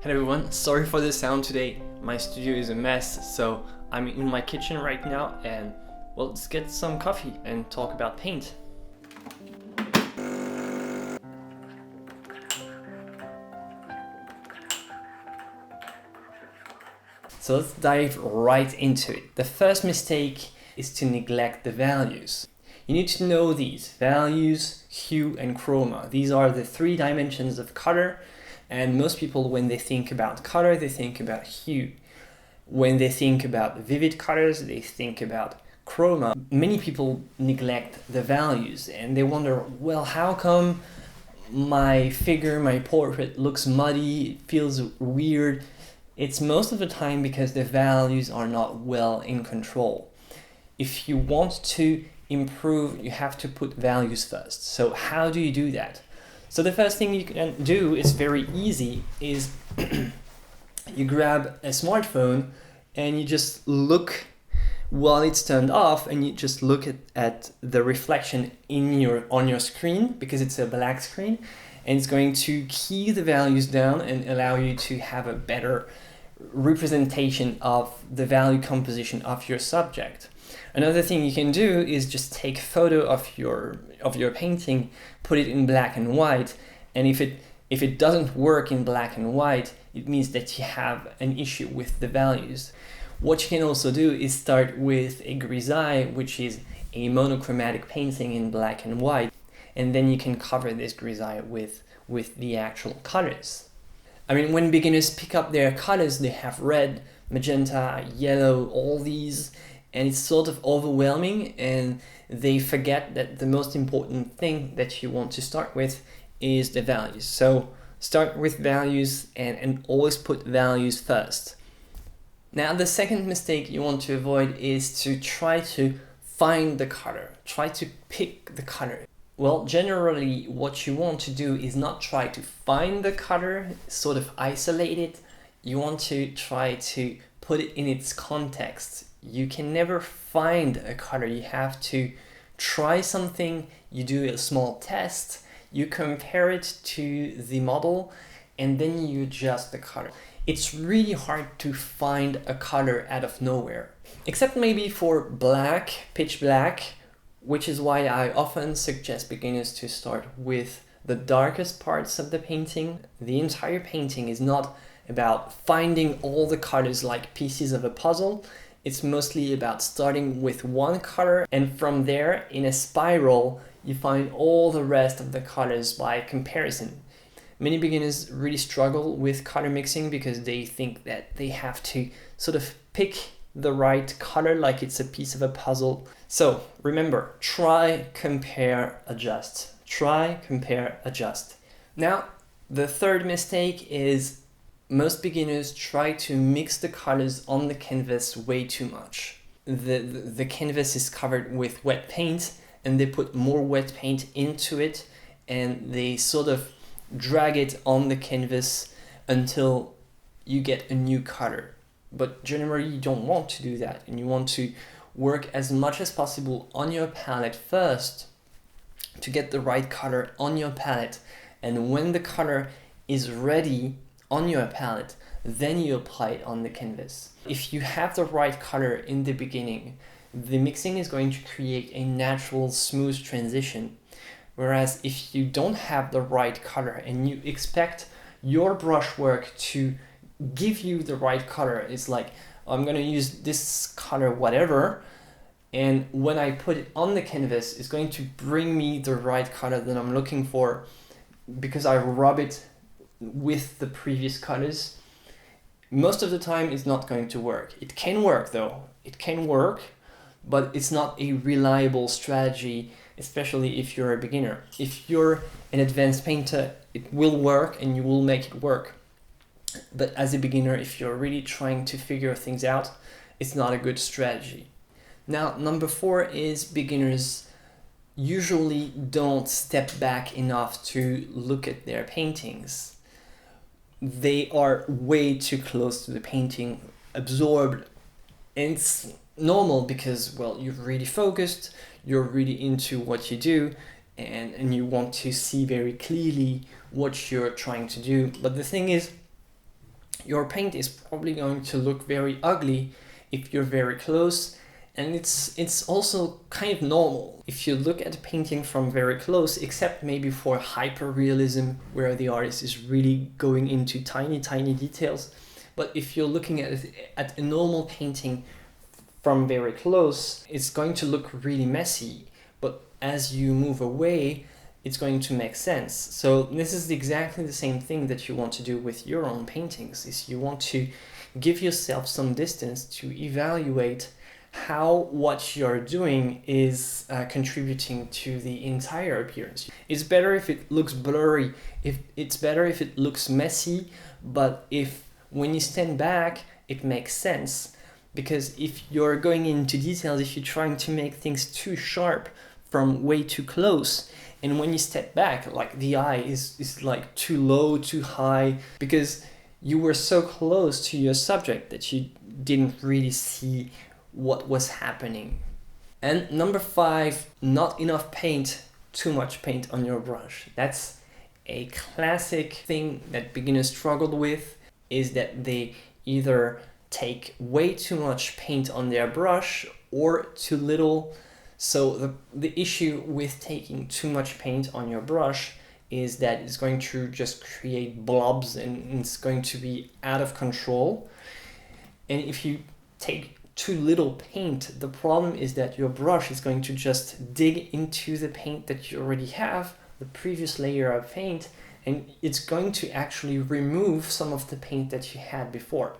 Hello everyone, sorry for the sound today. My studio is a mess, so I'm in my kitchen right now and well, let's get some coffee and talk about paint. So let's dive right into it. The first mistake is to neglect the values. You need to know these values, hue and chroma. These are the three dimensions of color, and most people, when they think about color, they think about hue. When they think about vivid colors, they think about chroma. Many people neglect the values and they wonder, well, how come my figure, my portrait looks muddy, it feels weird? It's most of the time because the values are not well in control. If you want to improve, you have to put values first. So how do you do that? So the first thing you can do is very easy, is you grab a smartphone and you just look while it's turned off, and you just look at the reflection on your screen, because it's a black screen, and it's going to key the values down and allow you to have a better representation of the value composition of your subject. Another thing you can do is just take a photo of your painting, put it in black and white, and if it doesn't work in black and white, it means that you have an issue with the values. What you can also do is start with a grisaille, which is a monochromatic painting in black and white, and then you can cover this grisaille with the actual colors. I mean, when beginners pick up their colors, they have red, magenta, yellow, all these, and it's sort of overwhelming, and they forget that the most important thing that you want to start with is the values. So start with values and always put values first. Now, the second mistake you want to avoid is to try to find the color, try to pick the color. Well, generally what you want to do is not try to find the color, sort of isolate it. You want to try to put it in its context. You can never find a color. You have to try something, you do a small test, you compare it to the model, and then you adjust the color. It's really hard to find a color out of nowhere, except maybe for black, pitch black, which is why I often suggest beginners to start with the darkest parts of the painting. The entire painting is not about finding all the colors like pieces of a puzzle. It's mostly about starting with one color, and from there, in a spiral, you find all the rest of the colors by comparison. Many beginners really struggle with color mixing because they think that they have to sort of pick the right color like it's a piece of a puzzle. So remember, try, compare, adjust. Try, compare, adjust. Now, the third mistake is most beginners try to mix the colors on the canvas way too much. The canvas is covered with wet paint, and they put more wet paint into it, and they sort of drag it on the canvas until you get a new color. But generally you don't want to do that, and you want to work as much as possible on your palette first to get the right color on your palette, and when the color is ready on your palette, then you apply it on the canvas. If you have the right color in the beginning, the mixing is going to create a natural, smooth transition. Whereas if you don't have the right color and you expect your brushwork to give you the right color, it's like, I'm gonna use this color whatever, and when I put it on the canvas, it's going to bring me the right color that I'm looking for because I rub it with the previous colors. Most of the time it's not going to work. It can work though, it can work, but it's not a reliable strategy, especially if you're a beginner. If you're an advanced painter, it will work and you will make it work. But as a beginner, if you're really trying to figure things out, it's not a good strategy. Now, number 4 is beginners usually don't step back enough to look at their paintings. They are way too close to the painting, absorbed, and it's normal because, well, you're really focused, you're really into what you do, and you want to see very clearly what you're trying to do. But the thing is, your paint is probably going to look very ugly if you're very close, and it's also kind of normal if you look at a painting from very close, except maybe for hyper-realism, where the artist is really going into tiny details. But if you're looking at a normal painting from very close, it's going to look really messy, but as you move away, it's going to make sense. So this is exactly the same thing that you want to do with your own paintings, is you want to give yourself some distance to evaluate how what you're doing is contributing to the entire appearance. It's better if it looks blurry, it's better if it looks messy, but if when you stand back, it makes sense. Because if you're going into details, if you're trying to make things too sharp from way too close, and when you step back, like the eye is like too low, too high, because you were so close to your subject that you didn't really see what was happening. And number 5, not enough paint, too much paint on your brush. That's a classic thing that beginners struggle with, is that they either take way too much paint on their brush or too little. So the issue with taking too much paint on your brush is that it's going to just create blobs and it's going to be out of control. And if you take too little paint, the problem is that your brush is going to just dig into the paint that you already have, the previous layer of paint, and it's going to actually remove some of the paint that you had before.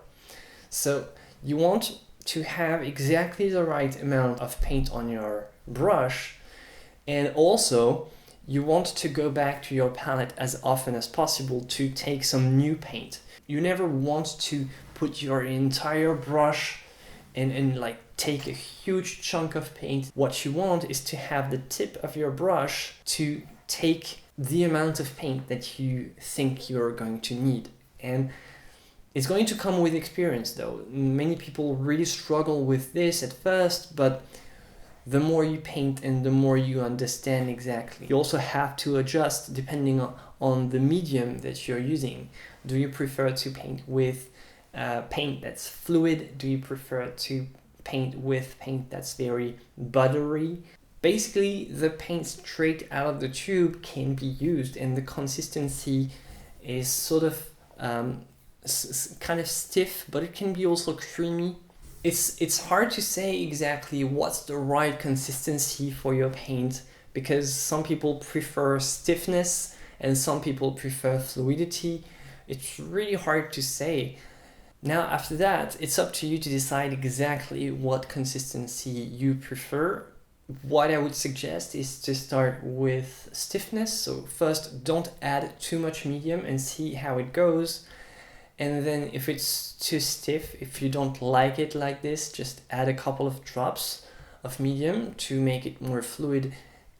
So you want to have exactly the right amount of paint on your brush, and also you want to go back to your palette as often as possible to take some new paint. You never want to put your entire brush and like take a huge chunk of paint. What you want is to have the tip of your brush to take the amount of paint that you think you're going to need. And it's going to come with experience though. Many people really struggle with this at first, but the more you paint and the more you understand exactly. You also have to adjust depending on the medium that you're using. Do you prefer to paint with paint that's fluid? Do you prefer to paint with paint that's very buttery? Basically, the paint straight out of the tube can be used, and the consistency is sort of kind of stiff, but it can be also creamy. It's hard to say exactly what's the right consistency for your paint, because some people prefer stiffness and some people prefer fluidity. It's really hard to say. Now after that, it's up to you to decide exactly what consistency you prefer. What I would suggest is to start with stiffness. So first, don't add too much medium and see how it goes. And then if it's too stiff, if you don't like it like this, just add a couple of drops of medium to make it more fluid,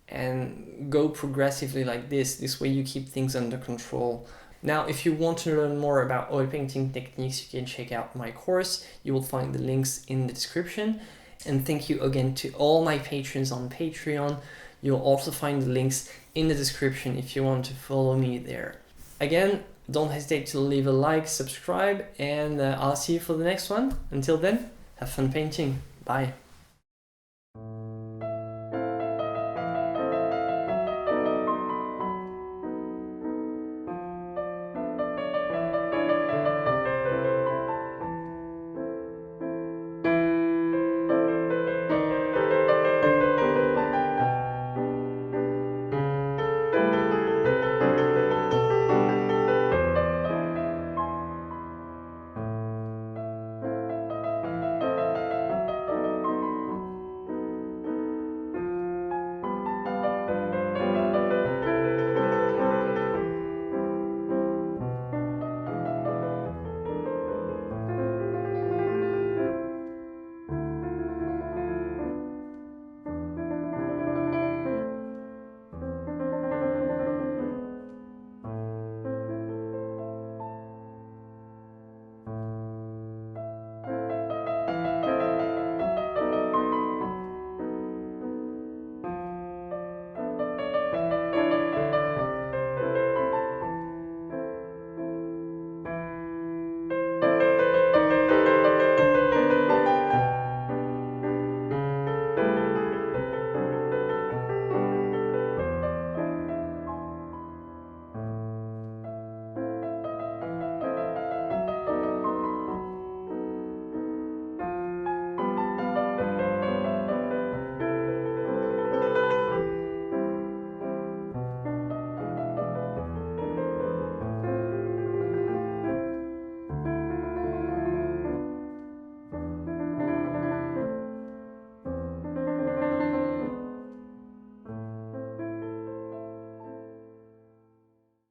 and go progressively like this. This way you keep things under control. Now, if you want to learn more about oil painting techniques, you can check out my course. You will find the links in the description. And thank you again to all my patrons on Patreon. You'll also find the links in the description if you want to follow me there. Again, don't hesitate to leave a like, subscribe, and I'll see you for the next one. Until then, have fun painting. Bye.